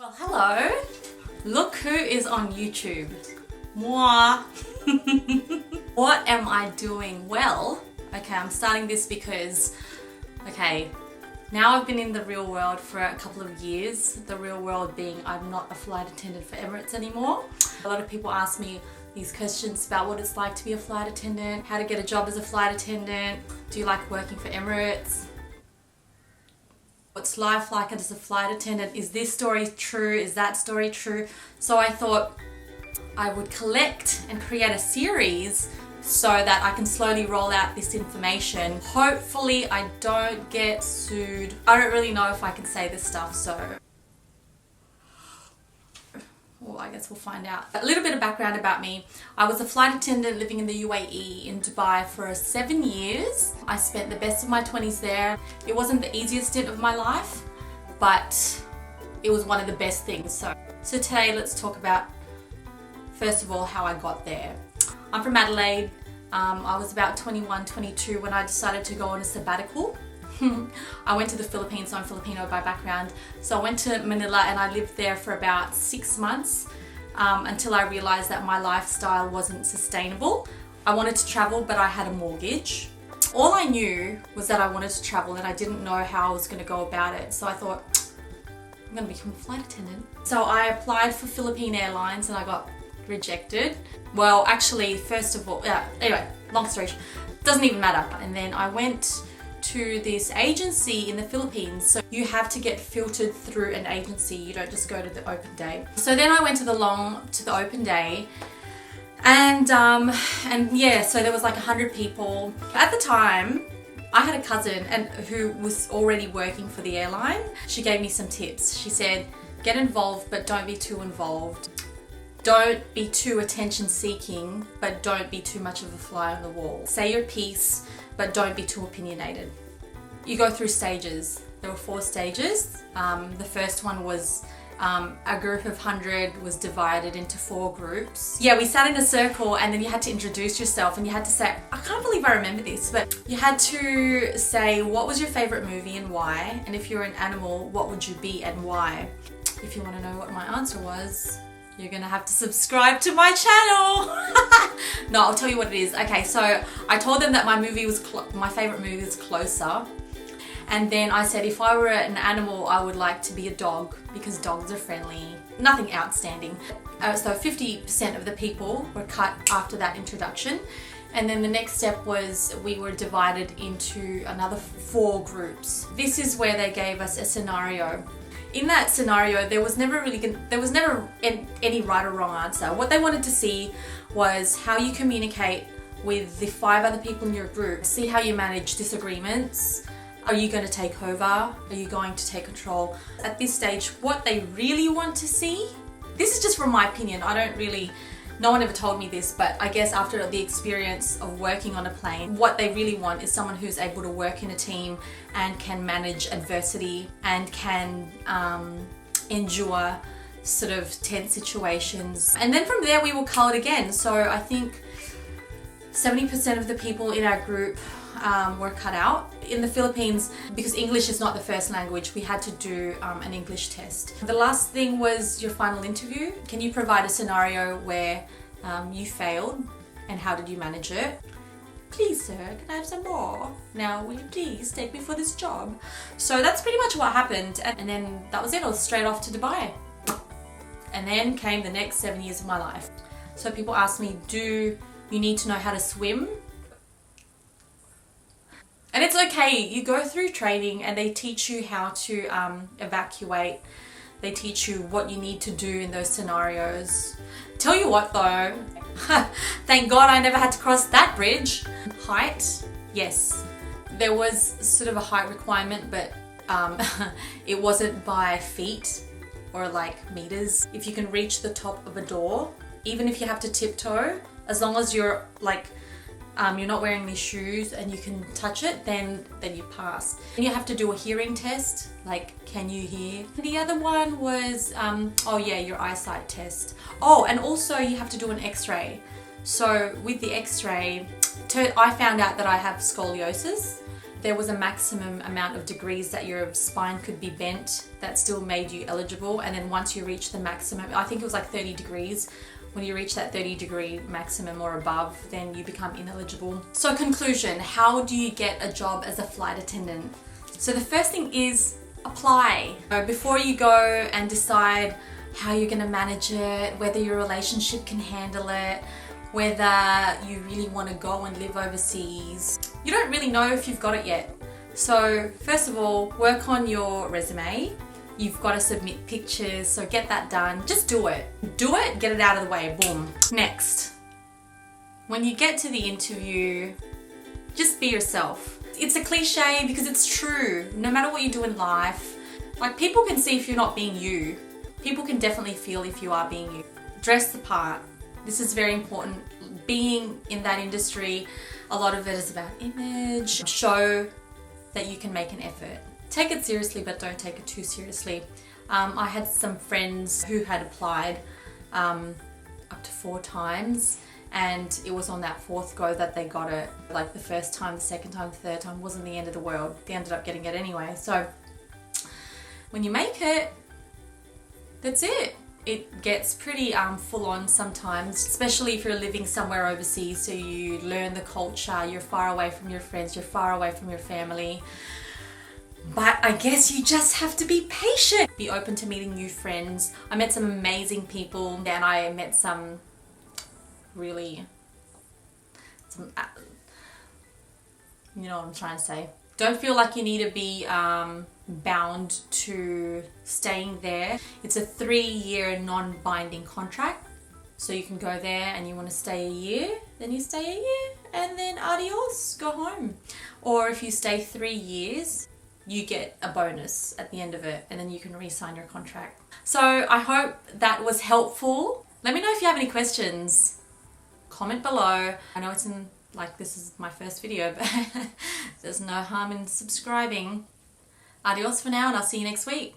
Well, hello. Look who is on YouTube. Moi. What am I doing? Well, okay, I'm starting this because, now I've been in the real world for a couple of years. The real world being I'm not a flight attendant for Emirates anymore. A lot of people ask me these questions about what it's like to be a flight attendant, how to get a job as a flight attendant, do you like working for Emirates? What's life like as a flight attendant? Is this story true? Is that story true? So I thought I would collect and create a series so that I can slowly roll out this information. Hopefully I don't get sued. I don't really know if I can say this stuff, so well, I guess we'll find out. A little bit of background about me. I was a flight attendant living in the UAE in Dubai for 7 years. I spent the best of my 20s there. It wasn't the easiest stint of my life, but it was one of the best things. So today let's talk about, first of all, how I got there. I'm from Adelaide. I was about 21, 22 when I decided to go on a sabbatical. I went to the Philippines, so I'm Filipino by background. So I went to Manila and I lived there for about 6 months until I realized that my lifestyle wasn't sustainable. I wanted to travel, but I had a mortgage. All I knew was that I wanted to travel and I didn't know how I was going to go about it. So I thought, I'm going to become a flight attendant. So I applied for Philippine Airlines and I got rejected. Well, actually, first of all, anyway, long story short, doesn't even matter. And then I went to this agency in the Philippines. So you have to get filtered through an agency. You don't just go to the open day. So then I went to the open day and yeah, so there was like 100 people. At the time, I had a cousin who was already working for the airline. She gave me some tips. She said, get involved, but don't be too involved. Don't be too attention seeking, but don't be too much of a fly on the wall. Say your piece, but don't be too opinionated. You go through stages. There were 4 stages. The first one was a group of 100 was divided into 4 groups. Yeah, we sat in a circle and then you had to introduce yourself and you had to say, I can't believe I remember this, but you had to say what was your favorite movie and why, and if you're an animal, what would you be and why? If you want to know what my answer was, you're gonna have to subscribe to my channel. No, I'll tell you what it is. Okay, so I told them that my favorite movie was Closer. And then I said if I were an animal, I would like to be a dog because dogs are friendly. Nothing outstanding. So 50% of the people were cut after that introduction. And then the next step was we were divided into another 4 groups. This is where they gave us a scenario. In that scenario, there was never any right or wrong answer. What they wanted to see was how you communicate with the 5 other people in your group. See how you manage disagreements. Are you going to take over? Are you going to take control? At this stage, what they really want to see, this is just from my opinion, no one ever told me this, but I guess after the experience of working on a plane, what they really want is someone who's able to work in a team and can manage adversity and can endure sort of tense situations. And then from there we were colored again. So I think 70% of the people in our group were cut out. In the Philippines, because English is not the first language, we had to do an English test. The last thing was your final interview. Can you provide a scenario where you failed and how did you manage it? Please sir, can I have some more? Now will you please take me for this job? So that's pretty much what happened, and then that was it. I was straight off to Dubai. And then came the next 7 years of my life. So people ask me, do you need to know how to swim? And it's okay, you go through training and they teach you how to evacuate. They teach you what you need to do in those scenarios. Tell you what though, thank God I never had to cross that bridge. Height, yes. There was sort of a height requirement, but it wasn't by feet or like meters. If you can reach the top of a door, even if you have to tiptoe, as long as you're like, you're not wearing any shoes and you can touch it, then you pass. And you have to do a hearing test, like can you hear? The other one was, your eyesight test. Oh, and also you have to do an x-ray. So with the x-ray, I found out that I have scoliosis there was a maximum amount of degrees that your spine could be bent that still made you eligible, and then once you reach the maximum, I think it was like 30 degrees, when you reach that 30-degree maximum or above, then you become ineligible. So conclusion, how do you get a job as a flight attendant? So the first thing is apply. Before you go and decide how you're going to manage it, whether your relationship can handle it, whether you really want to go and live overseas, you don't really know if you've got it yet. So first of all, work on your resume. You've got to submit pictures, so get that done. Just do it. Do it, get it out of the way, boom. Next, when you get to the interview, just be yourself. It's a cliche because it's true. No matter what you do in life, like, people can see if you're not being you. People can definitely feel if you are being you. Dress the part. This is very important. Being in that industry, a lot of it is about image. Show that you can make an effort. Take it seriously, but don't take it too seriously. I had some friends who had applied up to 4 times, and it was on that 4th go that they got it. Like, the first time, the second time, the third time wasn't the end of the world. They ended up getting it anyway. So when you make it, that's it. It gets pretty full on sometimes, especially if you're living somewhere overseas, so you learn the culture, you're far away from your friends, you're far away from your family. But I guess you just have to be patient. Be open to meeting new friends. I met some amazing people, and I met some really, you know what I'm trying to say. Don't feel like you need to be bound to staying there. It's a 3-year non-binding contract. So you can go there and you want to stay a year, then you stay a year, and then adios, go home. Or if you stay 3 years, you get a bonus at the end of it, and then you can re-sign your contract. So I hope that was helpful. Let me know if you have any questions. Comment below. I know it's in, like, this is my first video, but there's no harm in subscribing. Adios for now, and I'll see you next week.